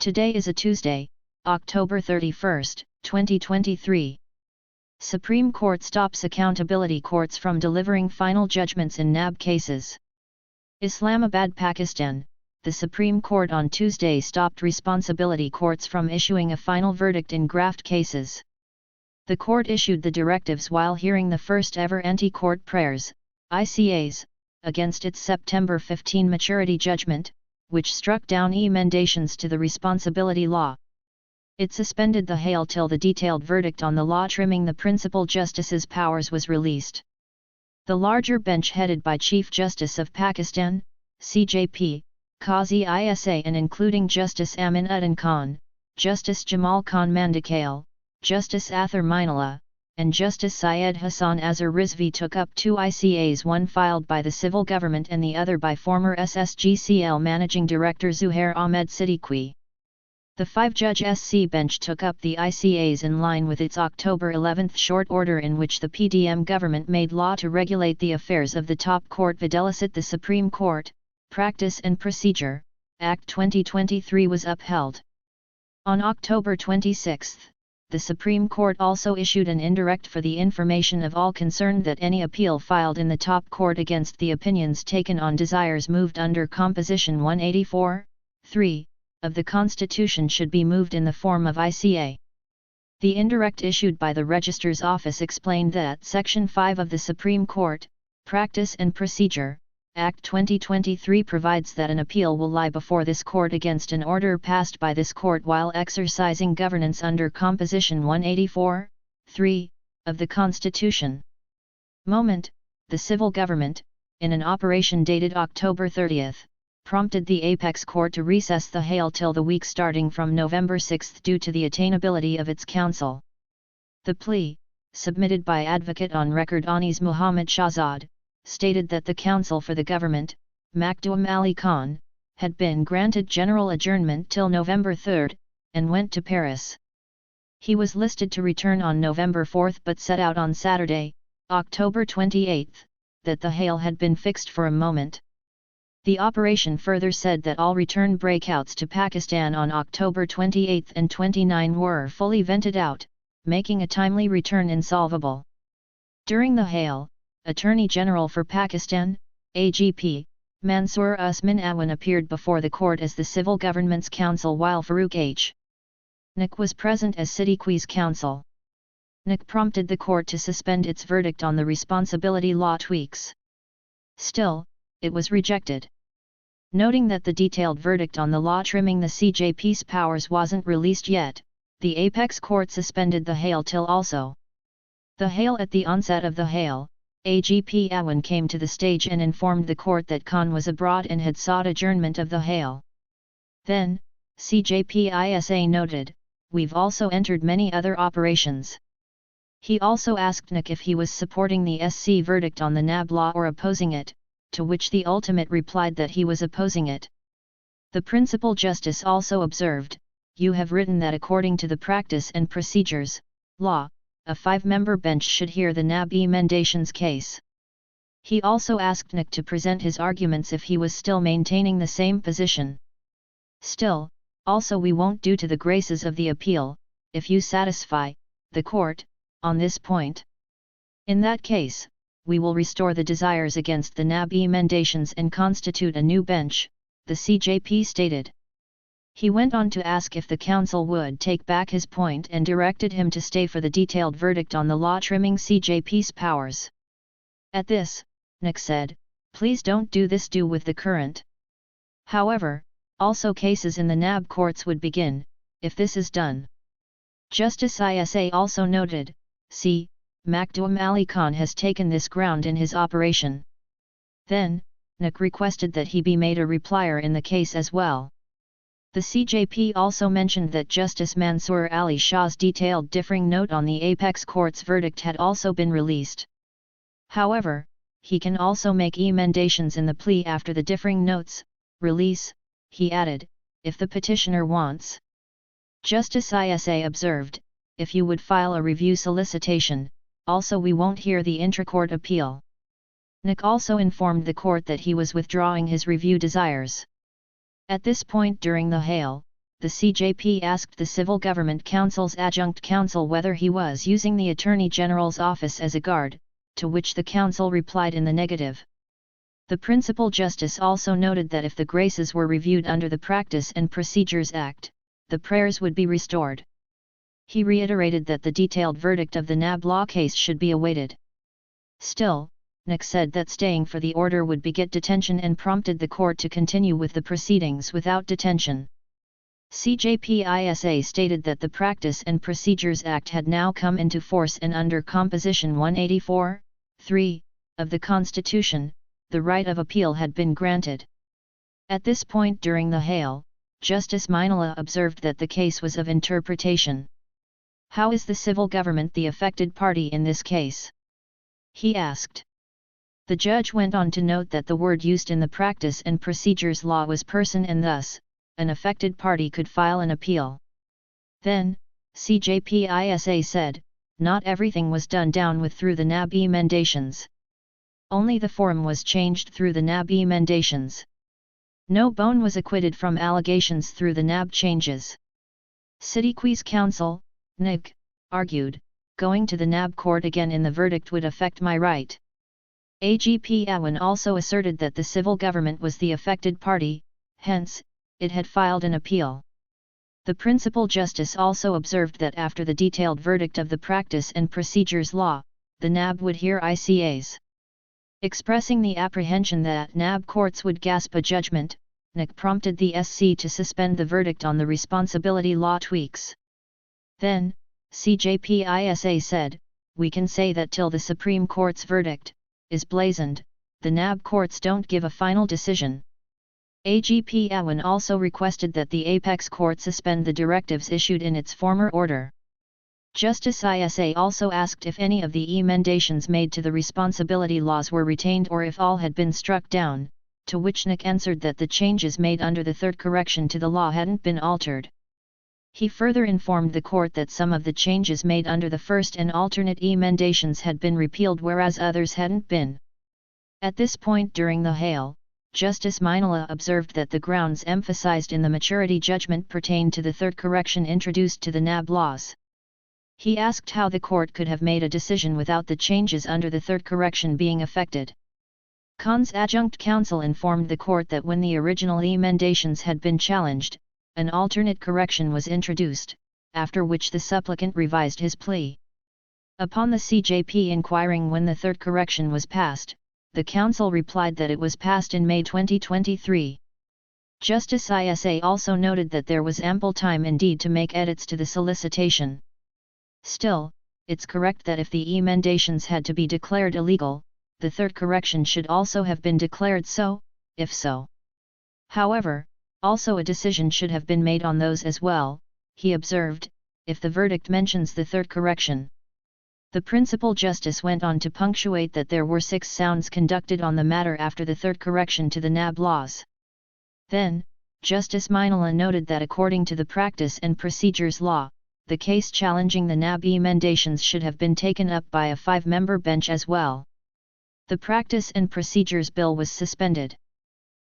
Today is a Tuesday, October 31, 2023. Supreme Court stops accountability courts from delivering final judgments in NAB cases. Islamabad, Pakistan. The Supreme Court on Tuesday stopped responsibility courts from issuing a final verdict in graft cases. The court issued the directives while hearing the first ever anti-court prayers, ICAs, against its September 15 maturity judgment, which struck down emendations to the responsibility law. It suspended the hail till the detailed verdict on the law trimming the principal justice's powers was released. The larger bench headed by Chief Justice of Pakistan, CJP, Qazi Isa and including Justice Aminuddin Khan, Justice Jamal Khan Mandokhail, Justice Athar Minallah, and Justice Syed Hasan Azhar Rizvi took up two ICAs, one filed by the civil government and the other by former SSGCL Managing Director Zuhair Ahmed Siddiqui. The five-judge SC bench took up the ICAs in line with its October 11 short order in which the PDM government made law to regulate the affairs of the top court videlicet. The Supreme Court, Practice and Procedure, Act 2023 was upheld. On October 26, the Supreme Court also issued an indirect for the information of all concerned that any appeal filed in the top court against the opinions taken on desires moved under Composition 184(3) of the Constitution should be moved in the form of ICA. The indirect issued by the Registrar's Office explained that Section 5 of the Supreme Court, Practice and Procedure, Act 2023 provides that an appeal will lie before this court against an order passed by this court while exercising governance under Composition 184(3) of the Constitution. The civil government, in an operation dated October 30, prompted the Apex Court to recess the hail till the week starting from November 6 due to the attainability of its counsel. The plea, submitted by advocate on Record Anis Muhammad Shahzad, stated that the counsel for the government, Makhdoom Ali Khan, had been granted general adjournment till November 3, and went to Paris. He was listed to return on November 4 but set out on Saturday, October 28, that the hail had been fixed for a moment. The operation further said that all return breakouts to Pakistan on October 28 and 29 were fully vented out, making a timely return insolvable. During the hail, Attorney General for Pakistan, AGP, Mansoor Usman Awan appeared before the court as the civil government's counsel while Farooq H. Nik was present as Siddiqui's counsel. Nik prompted the court to suspend its verdict on the responsibility law tweaks. Still, it was rejected. Noting that the detailed verdict on the law trimming the CJP's powers wasn't released yet, the Apex Court suspended the hail till also. The hail At the onset of the hail, AGP Awan came to the stage and informed the court that Khan was abroad and had sought adjournment of the hail. Then, CJP Isa noted, "We've also entered many other operations." He also asked Nik if he was supporting the SC verdict on the NAB law or opposing it, to which the ultimate replied that he was opposing it. The principal justice also observed, "You have written that according to the Practice and Procedures law, a 5-member bench should hear the NAB emendations case." He also asked Nik to present his arguments if he was still maintaining the same position. "Still, also we won't due to the graces of the appeal, if you satisfy the court on this point. In that case, we will restore the desires against the NAB emendations and constitute a new bench," the CJP stated. He went on to ask if the counsel would take back his point and directed him to stay for the detailed verdict on the law trimming CJP's powers. At this, Nik said, "Please don't do this, do with the current." However, also cases in the NAB courts would begin, if this is done. Justice Isa also noted, "See, Makhdoom Ali Khan has taken this ground in his operation." Then, Nik requested that he be made a replier in the case as well. The CJP also mentioned that Justice Mansoor Ali Shah's detailed differing note on the Apex Court's verdict had also been released. However, he can also make emendations in the plea after the differing notes release, he added, if the petitioner wants. Justice Isa observed, "If you would file a review solicitation, also we won't hear the intra-court appeal." Nik also informed the court that he was withdrawing his review desires. At this point during the hail, the CJP asked the Civil Government Council's adjunct counsel whether he was using the Attorney General's office as a guard, to which the counsel replied in the negative. The Principal Justice also noted that if the graces were reviewed under the Practice and Procedures Act, the prayers would be restored. He reiterated that the detailed verdict of the NAB law case should be awaited. Still, NIC said that staying for the order would beget detention and prompted the court to continue with the proceedings without detention. CJP ISA stated that the Practice and Procedures Act had now come into force and under Composition 184(3) of the Constitution, the right of appeal had been granted. At this point during the hail, Justice Aminullah observed that the case was of interpretation. How is the civil government the affected party in this case? He asked. The judge went on to note that the word used in the Practice and Procedures Law was person and thus, an affected party could file an appeal. Then, CJP ISA said, not everything was done down with through the NAB emendations. Only the form was changed through the NAB emendations. No bone was acquitted from allegations through the NAB changes. Siddiqui's counsel, NIC, argued, going to the NAB court again in the verdict would affect my right. AGP Awan also asserted that the civil government was the affected party, hence, it had filed an appeal. The Principal Justice also observed that after the detailed verdict of the Practice and Procedures Law, the NAB would hear ICAs. Expressing the apprehension that NAB courts would gasp a judgment, NIC prompted the SC to suspend the verdict on the responsibility law tweaks. Then, CJP ISA said, we can say that till the Supreme Court's verdict is blazoned, the NAB courts don't give a final decision. AGP Awan also requested that the Apex Court suspend the directives issued in its former order. Justice Isa also asked if any of the emendations made to the responsibility laws were retained or if all had been struck down, to which NIC answered that the changes made under the third correction to the law hadn't been altered. He further informed the court that some of the changes made under the first and alternate emendations had been repealed whereas others hadn't been. At this point during the hail, Justice Aminullah observed that the grounds emphasized in the maturity judgment pertained to the third correction introduced to the NAB laws. He asked how the court could have made a decision without the changes under the third correction being affected. Khan's adjunct counsel informed the court that when the original emendations had been challenged, an alternate correction was introduced, after which the supplicant revised his plea. Upon the CJP inquiring when the third correction was passed, the counsel replied that it was passed in May 2023. Justice Isa also noted that there was ample time indeed to make edits to the solicitation. Still, it's correct that if the emendations had to be declared illegal, the third correction should also have been declared so, if so. However, also a decision should have been made on those as well, he observed, if the verdict mentions the third correction. The Principal Justice went on to punctuate that there were 6 sounds conducted on the matter after the third correction to the NAB laws. Then, Justice Aminullah noted that according to the Practice and Procedures Law, the case challenging the NAB emendations should have been taken up by a 5-member bench as well. The Practice and Procedures Bill was suspended.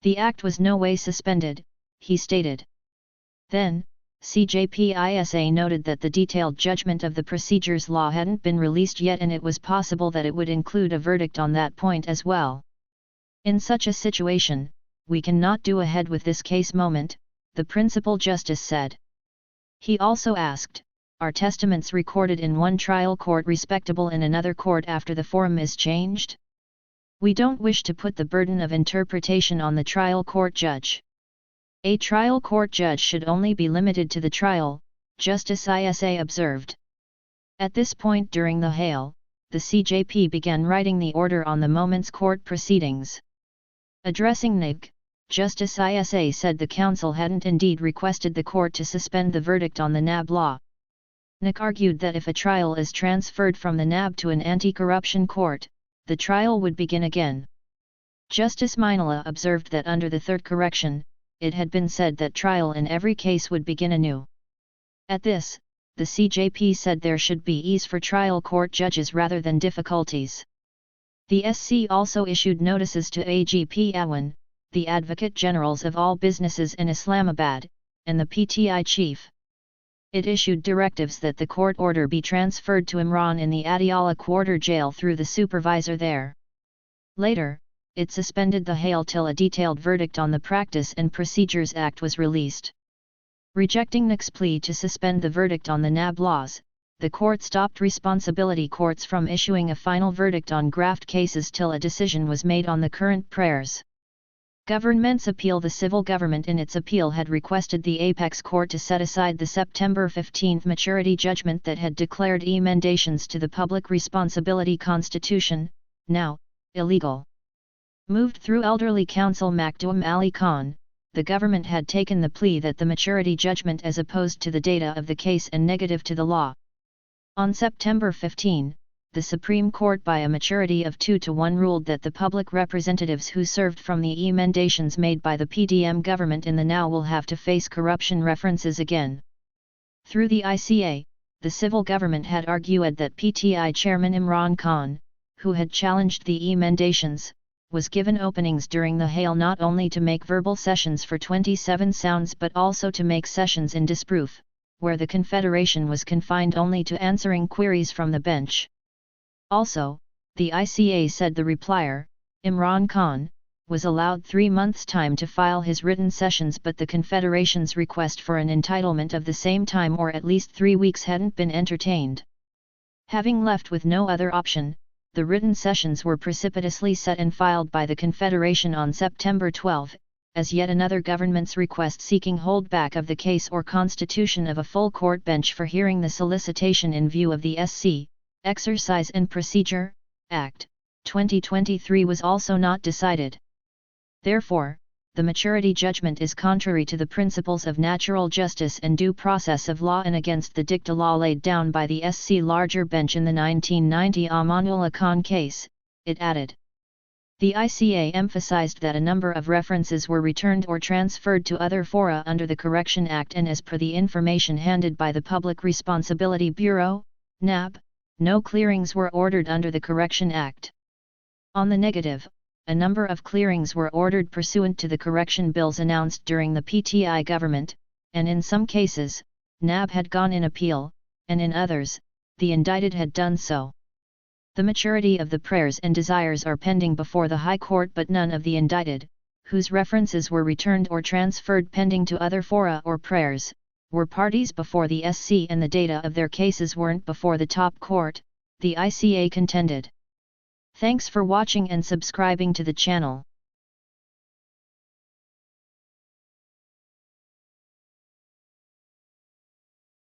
The Act was no way suspended, he stated. Then, CJP ISA noted that the detailed judgment of the Procedures Law hadn't been released yet and it was possible that it would include a verdict on that point as well. In such a situation, we cannot do ahead with this case moment, the Principal Justice said. He also asked, are testaments recorded in one trial court respectable in another court after the forum is changed? We don't wish to put the burden of interpretation on the trial court judge. A trial court judge should only be limited to the trial, Justice Isa observed. At this point during the hail, the CJP began writing the order on the moment's court proceedings. Addressing NIC, Justice Isa said the counsel hadn't indeed requested the court to suspend the verdict on the NAB law. NIC argued that if a trial is transferred from the NAB to an anti-corruption court, the trial would begin again. Justice Aminullah observed that under the third correction, it had been said that trial in every case would begin anew. At this, the CJP said there should be ease for trial court judges rather than difficulties. The SC also issued notices to AGP Awan, the Advocate Generals of all businesses in Islamabad, and the PTI chief. It issued directives that the court order be transferred to Imran in the Adiala Quarter Jail through the supervisor there. Later, it suspended the hail till a detailed verdict on the Practice and Procedures Act was released. Rejecting NAC's plea to suspend the verdict on the NAB laws, the court stopped responsibility courts from issuing a final verdict on graft cases till a decision was made on the current prayers. Government's appeal. The civil government in its appeal had requested the Apex Court to set aside the September 15 maturity judgment that had declared emendations to the Public Responsibility Constitution, now illegal. Moved through elderly counsel Makhdoom Ali Khan, the government had taken the plea that the maturity judgment as opposed to the data of the case and negative to the law. On September 15, the Supreme Court by a majority of 2-1 ruled that the public representatives who served from the emendations made by the PDM government in the now will have to face corruption references again. Through the ICA, the civil government had argued that PTI chairman Imran Khan, who had challenged the emendations, was given openings during the hail not only to make verbal sessions for 27 sounds but also to make sessions in disproof, where the Confederation was confined only to answering queries from the bench. Also, the ICA said the replier, Imran Khan, was allowed 3 months' time to file his written sessions but the Confederation's request for an entitlement of the same time or at least 3 weeks hadn't been entertained. Having left with no other option, the written sessions were precipitously set and filed by the Confederation on September 12, as yet another government's request seeking holdback of the case or constitution of a full court bench for hearing the solicitation in view of the SC. Exercise and Procedure Act, 2023 was also not decided. Therefore, the maturity judgment is contrary to the principles of natural justice and due process of law and against the dicta law laid down by the SC larger bench in the 1990 Aminullah Khan case, it added. The ICA emphasized that a number of references were returned or transferred to other fora under the Correction Act and as per the information handed by the Public Responsibility Bureau, NAB, no clearings were ordered under the Correction Act. On the negative, a number of clearings were ordered pursuant to the correction bills announced during the PTI government, and in some cases, NAB had gone in appeal, and in others, the indicted had done so. The maturity of the prayers and desires are pending before the High Court but none of the indicted, whose references were returned or transferred pending to other fora or prayers, were parties before the SC and the data of their cases weren't before the top court, the ICA contended. Thanks for watching and subscribing to the channel.